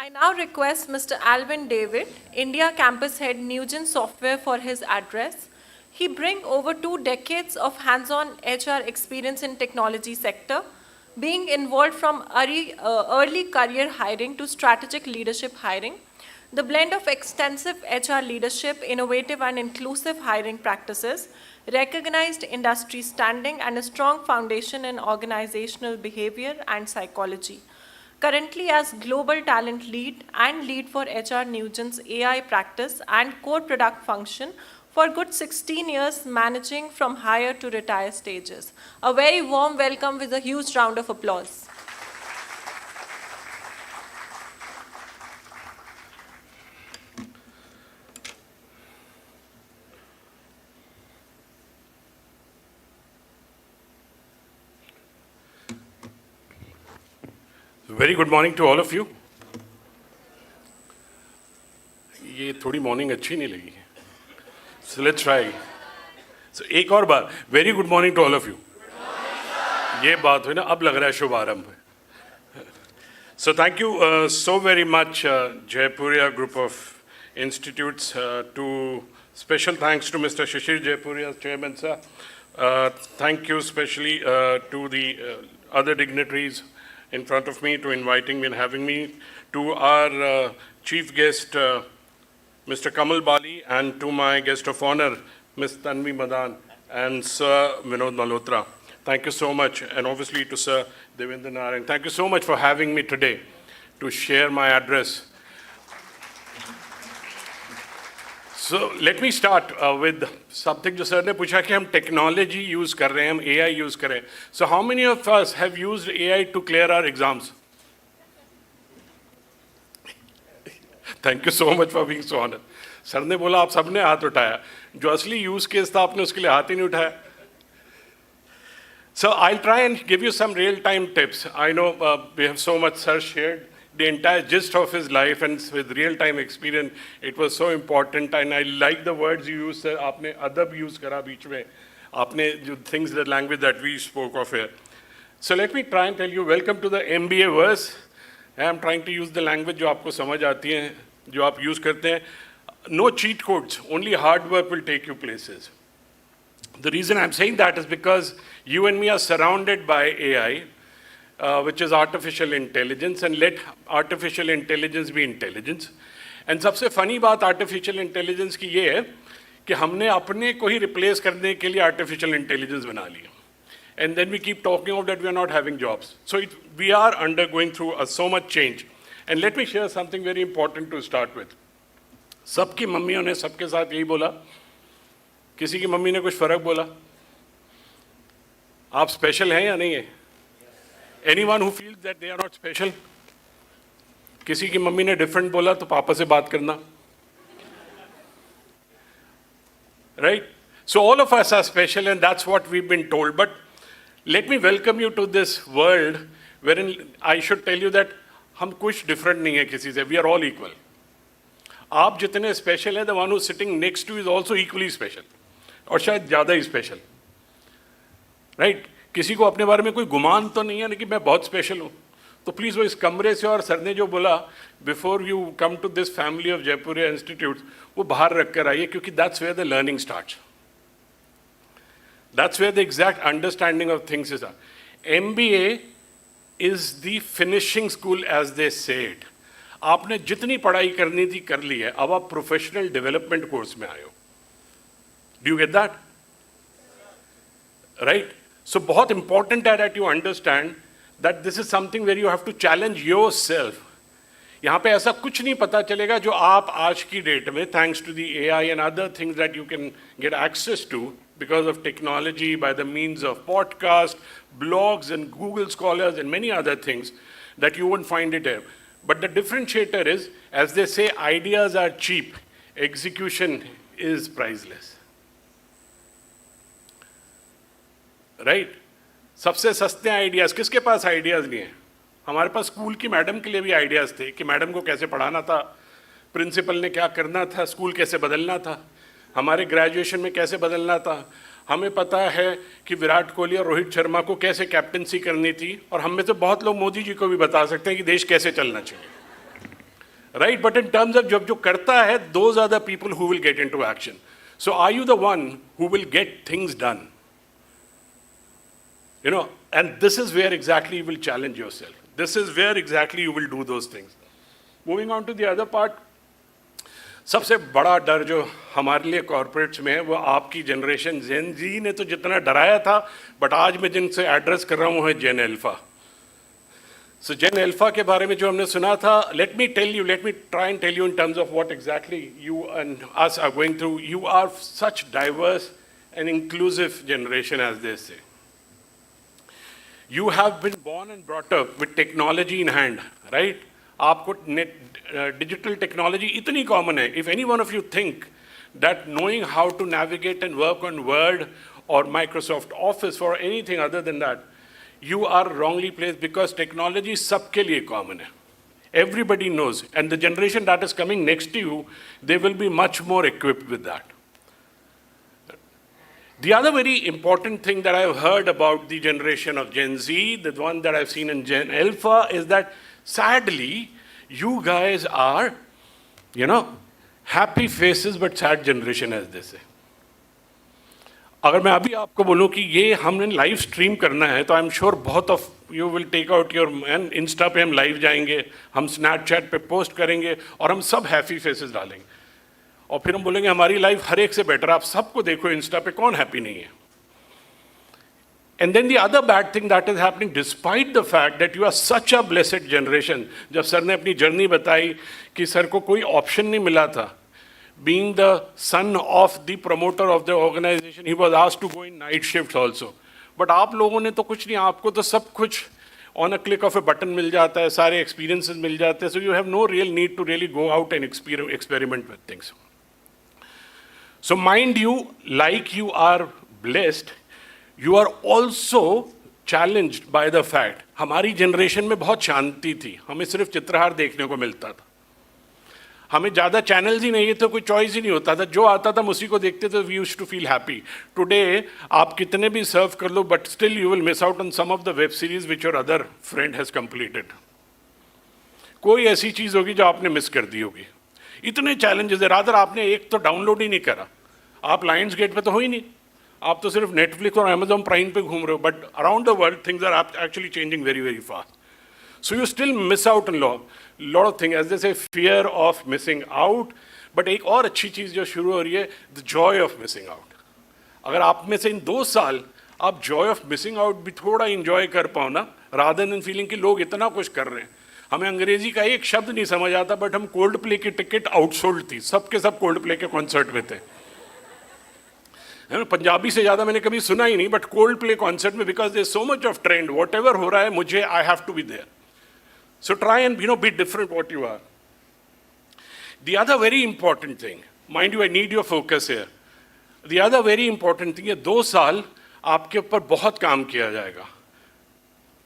I now request Mr. Alvin David, India Campus Head, Nugent Software, for his address. He brings over 2 decades of hands-on HR experience in technology sector, being involved from early career hiring to strategic leadership hiring. The blend of extensive HR leadership, innovative and inclusive hiring practices, recognized industry standing, and a strong foundation in organizational behavior and psychology. Currently as Global Talent Lead and Lead for HR Nugent's AI practice and core product function for good 16 years, managing from hire to retire stages. A very warm welcome with a huge round of applause. Very good morning to all of you. ये थोड़ी morning अच्छी नहीं लगी. So let's try. So एक और बार. Very good morning to all of you. ये बात हुई ना, अब लग रहा है शुभारंभ. So thank you so very much, Jaipuria Group of Institutes. To special thanks to Mr. Shishir Jaipuria, Chairman sir. Thank you especially to the other dignitaries in front of me, to inviting me and having me, to our chief guest, Mr. Kamal Bali, and to my guest of honor, Ms. Tanvi Madan and Sir Vinod Malhotra. Thank you so much, and obviously to Sir Devendra Narayan. Thank you so much for having me today to share my address. So let me start with something जो sir ने पूछा कि हम technology use कर रहे हैं, हम AI use कर रहे हैं. So how many of us have used AI to clear our exams? Thank you so much for being so honest. Sir ने बोला आप सबने हाथ उठाया. जो असली यूज़ केस था आपने उसके लिए हाथ ही नहीं उठाया. So I'll try and give you some real-time tips. I know we have so much sir shared the entire gist of his life, and with real-time experience, it was so important. And I like the words you used, sir. आपने अदब use करा बीच में. आपने जो things, the language that we spoke of here. So let me try and tell you, welcome to the MBA verse. I am trying to use the language जो आपको समझ आती है, जो आप use करते हैं. No cheat codes, only hard work will take you places. The reason I'm saying that is because you and me are surrounded by AI, which is artificial intelligence, and let artificial intelligence be intelligence. And सबसे funny बात artificial intelligence की ये है कि हमने अपने को ही replace करने के लिए artificial intelligence बना लिया. And then we keep talking of that we are not having jobs. So we are undergoing through so much change. And let me share something very important to start with. सबकी मम्मियों ने सबके साथ यही बोला. किसी की मम्मी ने कुछ फ़र्क बोला? आप स्पेशल हैं या नहीं है? Anyone who feels that they are not special? किसी की मम्मी ने डिफरेंट बोला तो पापा से बात करना. Right? So all of us are special, and that's what we've been told. But let me welcome you to this world wherein I should tell you that हम कुछ different नहीं है किसी से. We are all equal. आप जितने special हैं, the one who's sitting next to you is also equally special. और शायद ज़्यादा ही special. Right? किसी को अपने बारे में कोई गुमान तो नहीं है कि मैं बहुत स्पेशल हूँ. तो प्लीज़ वो इस कमरे से, और सर ने जो बोला before you come to this family of Jaipuria institute, वो बाहर रख कर आइए, क्योंकि that's where the learning starts. That's where the exact understanding of things is. MBA is the finishing school as they said. आपने जितनी पढ़ाई करनी थी कर ली है, अब आप प्रोफेशनल डेवलपमेंट कोर्स में आए हो. Do you get that? Right? So बहुत important है that you understand that this is something where you have to challenge yourself. यहाँ पे ऐसा कुछ नहीं पता चलेगा जो आप आज की डेट में, thanks to the AI and other things that you can get access to because of technology, by the means of podcast, blogs and Google Scholars and many other things, that you won't find it here. But the differentiator is, as they say, ideas are cheap, execution is priceless. Right? सबसे सस्ते ideas किसके पास ideas नहीं है? हमारे पास school की madam के लिए भी आइडियाज़ थे कि मैडम को कैसे पढ़ाना था, प्रिंसिपल ने क्या करना था, स्कूल कैसे बदलना था, हमारे ग्रेजुएशन में कैसे बदलना था. हमें पता है कि विराट कोहली और रोहित शर्मा को कैसे कैप्टनसी करनी थी, और हम में से बहुत लोग मोदी जी को भी बता सकते हैं कि देश कैसे चलना चाहिए. right? But in terms of जो करता है, those are the people who will get into action. So are you the one who will get things done? You know, and this is where exactly you will challenge yourself. This is where exactly you will do those things. Moving on to the other part, सबसे बड़ा डर जो हमारे लिए corporates में है वो आपकी जनरेशन जेन जी ने तो जितना डराया था, बट आज मैं जिनसे एड्रेस कर रहा हूँ है जेन अल्फा. सो जेन अल्फा के बारे में जो हमने सुना था, let me try and tell you in terms of what exactly you and us are going through. You are such diverse and inclusive generation, as they say. You have been born and brought up with technology in hand, right? आपको digital technology इतनी common है. If any one of you think that knowing how to navigate and work on Word और Microsoft Office for anything other than that, you are wrongly placed, because technology सबके लिए common है. Everybody knows, and the generation that is coming next to you, they will be much more equipped with that. The other very important thing that I've heard about the generation of Gen Z, the one that I've seen in Gen Alpha, is that sadly, you guys are, happy faces but sad generation, as they say. अगर मैं अभी आपको बोलूं कि ये हमने live stream करना है, तो आई एम श्योर बहुत of you will take out your and Insta पे हम लाइव जाएंगे, हम स्नैपचैट पे पोस्ट करेंगे और हम सब हैप्पी फेसेस डालेंगे और फिर हम बोलेंगे हमारी लाइफ हर एक से बेटर. आप सबको देखो इंस्टा पे, कौन हैप्पी नहीं है? And then the other bad thing that is happening, despite the fact that you are such a blessed generation, जब सर ने अपनी जर्नी बताई कि सर को कोई ऑप्शन नहीं मिला था, being the son of the promoter of the organization, he was asked to go in night shifts also. But आप लोगों ने तो कुछ नहीं, आपको तो सब कुछ on a click of a button मिल जाता है, सारे experiences मिल जाते हैं, so you have no real need to really go out and experiment with things. So mind you, like you are blessed, you are also challenged by the fact, हमारी generation में बहुत शांति थी, हमें सिर्फ चित्रहार देखने को मिलता था, हमें ज़्यादा चैनल्स ही नहीं थे, कोई चॉइस ही नहीं होता था, जो आता था हम उसी को देखते थे. We used to feel happy. Today आप कितने भी सर्व कर लो, but still you will miss out on some of the web series which your other friend has completed. कोई ऐसी चीज़ होगी जो आपने मिस कर दी होगी. इतने चैलेंजेस है, रादर आपने एक तो डाउनलोड ही नहीं करा, आप लायंस गेट पे तो हो ही नहीं, आप तो सिर्फ नेटफ्लिक्स और अमेजॉन प्राइम पे घूम रहे हो. But around the world things are actually changing very very fast. So you still miss out on lot of things, as they say, fear of missing out. But एक और अच्छी चीज़ जो शुरू हो रही है, the joy of missing out. अगर आप में से इन 2 साल आप joy of missing out भी थोड़ा enjoy कर पाओ ना, rather than feeling कि लोग इतना कुछ कर रहे हैं. हमें अंग्रेजी का एक शब्द नहीं समझ आता, बट हम कोल्ड प्ले की टिकट आउटसोल्ड थी, सबके सब कोल्ड प्ले के कॉन्सर्ट में थे. पंजाबी से ज़्यादा मैंने कभी सुना ही नहीं, बट कोल्ड प्ले कॉन्सर्ट में, because there so much of trend, whatever हो रहा है मुझे, I have to be there. So try and be different what you are. The other very important thing, mind you, I need your focus here. The other very important thing है 2 साल आपके ऊपर बहुत काम किया जाएगा.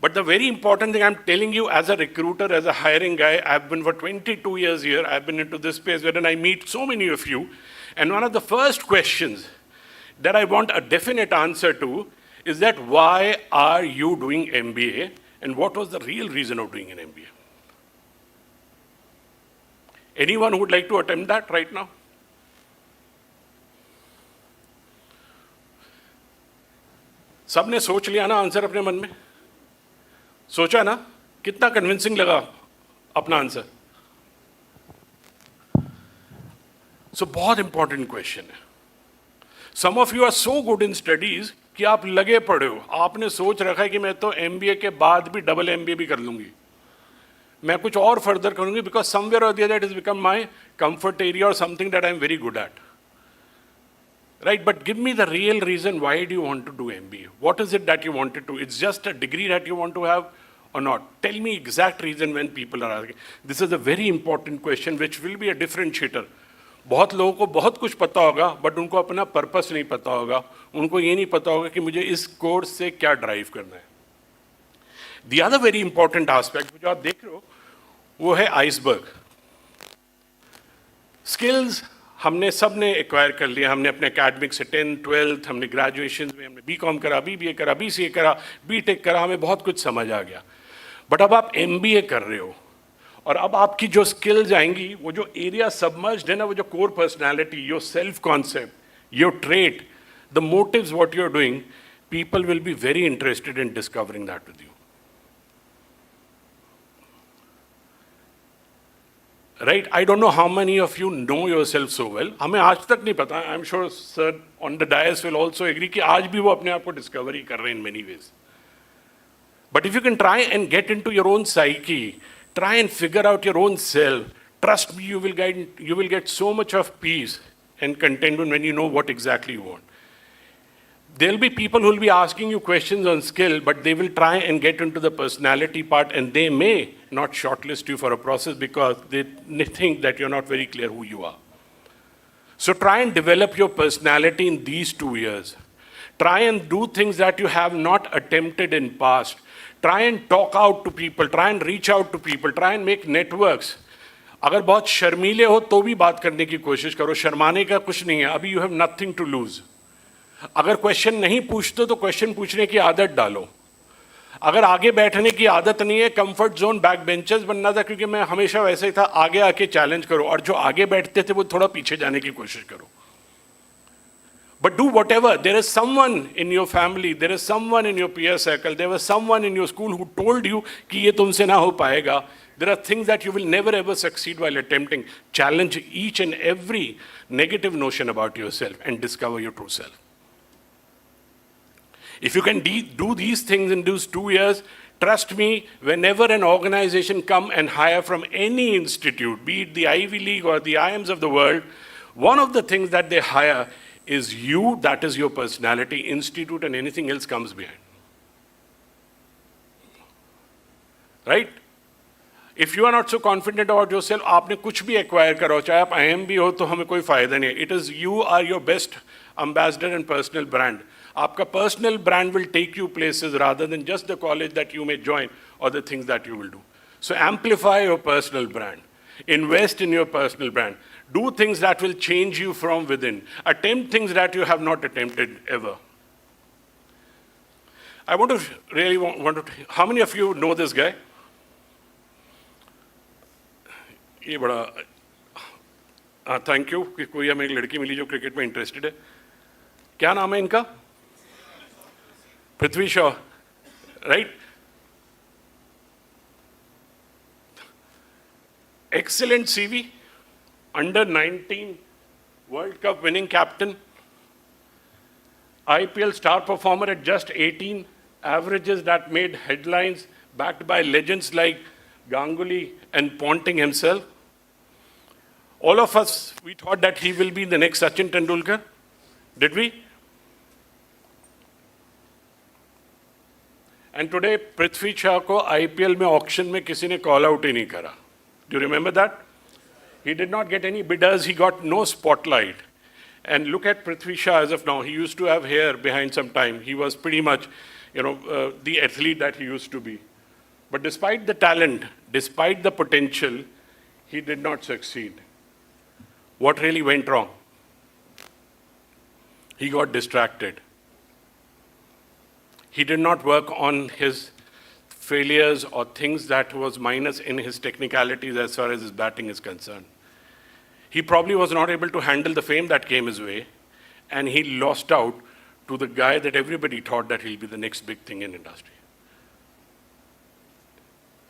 But the very important thing I'm telling you as a recruiter, as a hiring guy, I've been for 22 years here, I've been into this space wherein I meet so many of you, and one of the first questions that I want a definite answer to is that why are you doing MBA? And what was the real reason of doing an MBA? Anyone who would like to attempt that right now? सबने सोच लिया ना answer अपने मन में? सोचा ना? कितना कन्विंसिंग लगा अपना आंसर? So बहुत इंपॉर्टेंट क्वेश्चन है. Some of you are so good in studies कि आप लगे पड़े हो, आपने सोच रखा है कि मैं तो MBA के बाद भी डबल MBA भी कर लूँगी, मैं कुछ और फर्दर करूँगी, because somewhere or the other it is become my comfort area or something that I am very good at. Right, but give me the real reason why do you want to do MBA? What is it that you wanted to? It's just a degree that you want to have or not? Tell me exact reason when people are asking. This is a very important question which will be a differentiator. बहुत लोगों को बहुत कुछ पता होगा, but उनको अपना purpose नहीं पता होगा, उनको ये नहीं पता होगा कि मुझे इस कोर्स से क्या ड्राइव करना है. The other very important aspect जो आप देख रहे हो वो है आइसबर्ग. स्किल्स हमने सब ने एक्वायर कर लिया, हमने अपने एकेडमिक से 10th 12th, हमने ग्रेजुएशन में हमने BCom करा, BBA करा, BCA करा, BTech करा, हमें बहुत कुछ समझ आ गया. बट अब आप MBA कर रहे हो और अब आपकी जो स्किल्स आएंगी, वो जो एरिया सबमर्ज्ड है ना, वो जो core personality, your self concept, your trait, the motives what you are doing, people will be very interested in discovering that with you. Right? I don't know how many of you know yourself so well. हमें आज तक नहीं पता. I'm sure sir on the dais will also agree कि आज भी वो अपने आप को discover ही कर रहे हैं in many ways. But if you can try and get into your own psyche, try and figure out your own self, trust me, you will get so much of peace and contentment when you know what exactly you want. There'll be people who will be asking you questions on skill, but they will try and get into the personality part, and they may not shortlist you for a process because they think that you're not very clear who you are. So try and develop your personality in these 2 years. Try and do things that you have not attempted in past. Try and talk out to people, try and reach out to people, try and make networks. अगर बहुत शर्मीले हो तो भी बात करने की कोशिश करो, शर्माने का कुछ नहीं है, अभी you have nothing to lose. अगर क्वेश्चन नहीं पूछते तो क्वेश्चन पूछने की आदत डालो. अगर आगे बैठने की आदत नहीं है, कंफर्ट जोन बैक बेंचेस बनना था, क्योंकि मैं हमेशा वैसे ही था, आगे आके चैलेंज करो, और जो आगे बैठते थे वो थोड़ा पीछे जाने की कोशिश करो. But do whatever. There is someone in your family, there is someone in your peer circle, there was someone in your school who told you कि ये तुमसे ना हो पाएगा. There are things that you will never ever succeed while attempting. Challenge each and every negative notion about yourself and discover your true self. If you can do these things in those 2 years, trust me, whenever an organization come and hire from any institute, be it the Ivy League or the IIMs of the world, one of the things that they hire is you, that is your personality. Institute and anything else comes behind. Right? If you are not so confident about yourself, आपने कुछ भी acquire करो, चाहे आप IIM भी हो तो हमें कोई फायदा नहीं है. It is you are your best ambassador and personal brand. आपका personal brand will take you places rather than just the college that you may join or the things that you will do. So amplify your personal brand. Invest in your personal brand. Do things that will change you from within. Attempt things that you have not attempted ever. I want to really want to. How many of you know this guy? ये बड़ा thank you कि कोई हमें एक लड़की मिली जो cricket में interested है. क्या नाम है इनका? Prithvi Shaw, right? Excellent CV, under 19 World Cup winning captain, IPL star performer at just 18, averages that made headlines, backed by legends like Ganguly and Ponting himself. All of us, we thought that he will be the next Sachin Tendulkar. Did we? And today, Prithvi Shah ko IPL में auction में किसी ने call out ही नहीं करा. Do you remember that? He did not get any bidders, he got no spotlight. And look at Prithvi Shah as of now. He used to have hair behind some time. He was pretty much, the athlete that he used to be. But despite the talent, despite the potential, he did not succeed. What really went wrong? He got distracted. He did not work on his failures or things that was minus in his technicalities as far as his batting is concerned. He probably was not able to handle the fame that came his way, and he lost out to the guy that everybody thought that he'll be the next big thing in industry.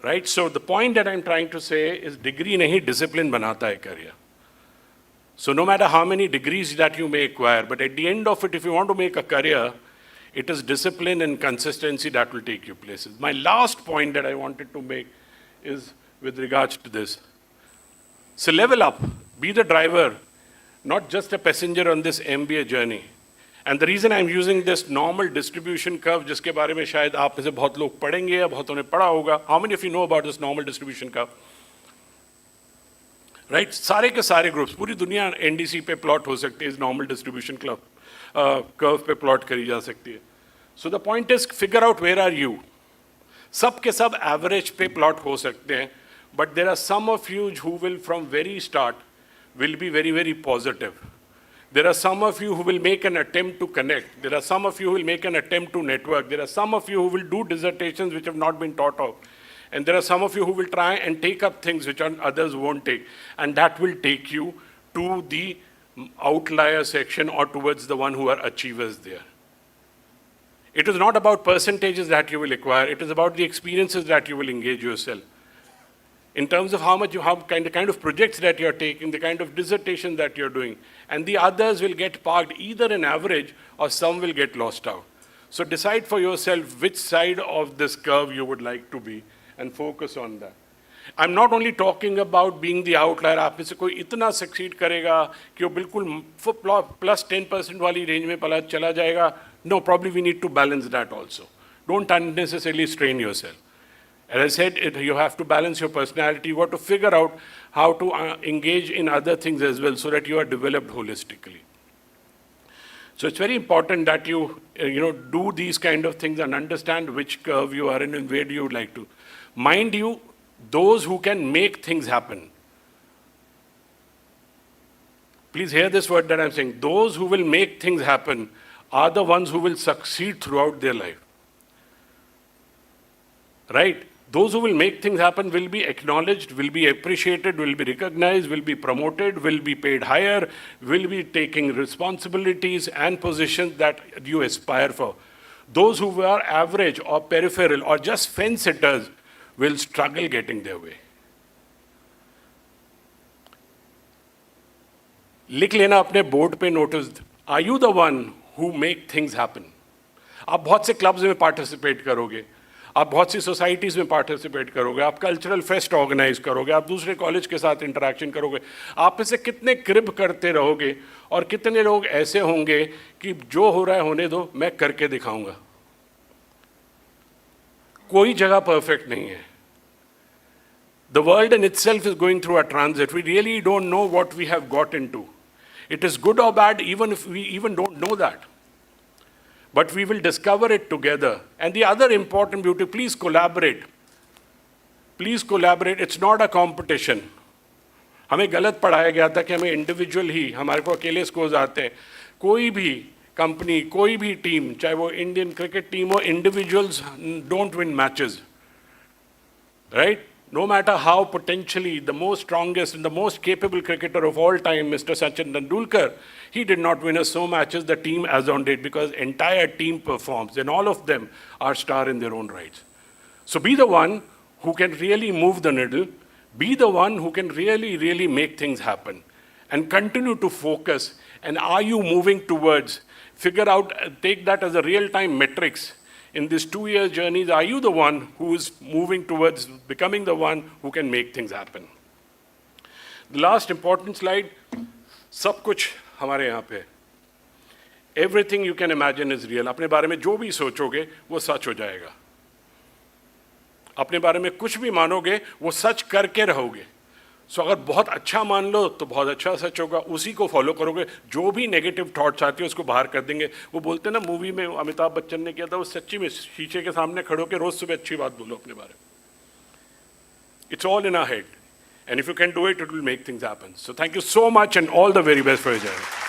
Right? So the point that I'm trying to say is degree nahi discipline banata hai career. So no matter how many degrees that you may acquire, but at the end of it, if you want to make a career, it is discipline and consistency that will take you places. My last point that I wanted to make is with regards to this. So level up, be the driver, not just a passenger on this MBA journey. And the reason I'm using this normal distribution curve, जिसके बारे में शायद आप में से बहुत लोग पढ़ेंगे या बहुतों ने पढ़ा होगा. How many of you know about this normal distribution curve? Right? सारे के सारे groups, पूरी दुनिया NDC पे plot हो सकती है, इस normal distribution curve पे plot करी जा सकती है. So the point is, figure out where are you. सब के सब average पे plot हो सकते हैं, but there are some of you who will from very start will be very, very positive. There are some of you who will make an attempt to connect. There are some of you who will make an attempt to network. There are some of you who will do dissertations which have not been taught of. And there are some of you who will try and take up things which others won't take. And that will take you to the outlier section or towards the one who are achievers there. It is not about percentages that you will acquire. It is about the experiences that you will engage yourself. In terms of how much the kind of projects that you're taking, the kind of dissertation that you're doing. And the others will get parked either in average or some will get lost out. So decide for yourself which side of this curve you would like to be and focus on that. I'm not only talking about being the outlier. आप में से कोई इतना succeed करेगा कि वो बिल्कुल plus 10% वाली range में चला जाएगा. No, probably we need to balance that also. Don't unnecessarily strain yourself. As I said, you have to balance your personality. You have to figure out how to engage in other things as well so that you are developed holistically. So it's very important that you do these kind of things and understand which curve you are in and where do you like to. Mind you, those who can make things happen. Please hear this word that I'm saying. Those who will make things happen are the ones who will succeed throughout their life. Right? Those who will make things happen will be acknowledged, will be appreciated, will be recognized, will be promoted, will be paid higher, will be taking responsibilities and positions that you aspire for. Those who are average or peripheral or just fence sitters will struggle getting their way. लिख लेना अपने board पे notice. Are you the one who make things happen? आप बहुत से clubs में participate करोगे, आप बहुत सी सोसाइटीज़ में पार्टिसिपेट करोगे, आप कल्चरल फेस्ट ऑर्गेनाइज करोगे, आप दूसरे कॉलेज के साथ इंटरेक्शन करोगे. आप में से कितने क्रिब करते रहोगे और कितने लोग ऐसे होंगे कि जो हो रहा है होने दो, मैं करके दिखाऊंगा. कोई जगह परफेक्ट नहीं है. The world in itself is going through a transit. We really don't know what we have got into. It is good or bad, even if we even don't know that. But we will discover it together. And the other important beauty, please collaborate. Please collaborate. It's not a competition. हमें गलत पढ़ाया गया था कि हमें individual ही, हमारे को अकेले स्कोर्स आते हैं. कोई भी कंपनी, कोई भी टीम, चाहे वो इंडियन क्रिकेट टीम हो, individuals don't win matches. Right? No matter how potentially the most strongest and the most capable cricketer of all time, Mr. Sachin Tendulkar, he did not win so matches the team as on did because entire team performs and all of them are star in their own rights. So be the one who can really move the needle, be the one who can really make things happen and continue to focus. And are you moving towards, figure out, take that as a real-time metrics. In this 2-year journey, are you the one who is moving towards becoming the one who can make things happen? The last important slide, सब कुछ हमारे यहाँ पे. Everything you can imagine is real. अपने बारे में जो भी सोचोगे, वो सच हो जाएगा. अपने बारे में कुछ भी मानोगे, वो सच करके रहोगे. सो अगर बहुत अच्छा मान लो तो बहुत अच्छा सच होगा, उसी को फॉलो करोगे. जो भी नेगेटिव थॉट्स आती है उसको बाहर कर देंगे. वो बोलते हैं ना, मूवी में अमिताभ बच्चन ने किया था, वो सच्ची में शीशे के सामने खड़े होकर रोज सुबह अच्छी बात बोलो अपने बारे में. It's all in our head, and if you can do it, it will make things happen. So thank you so much and all the very best for your journey.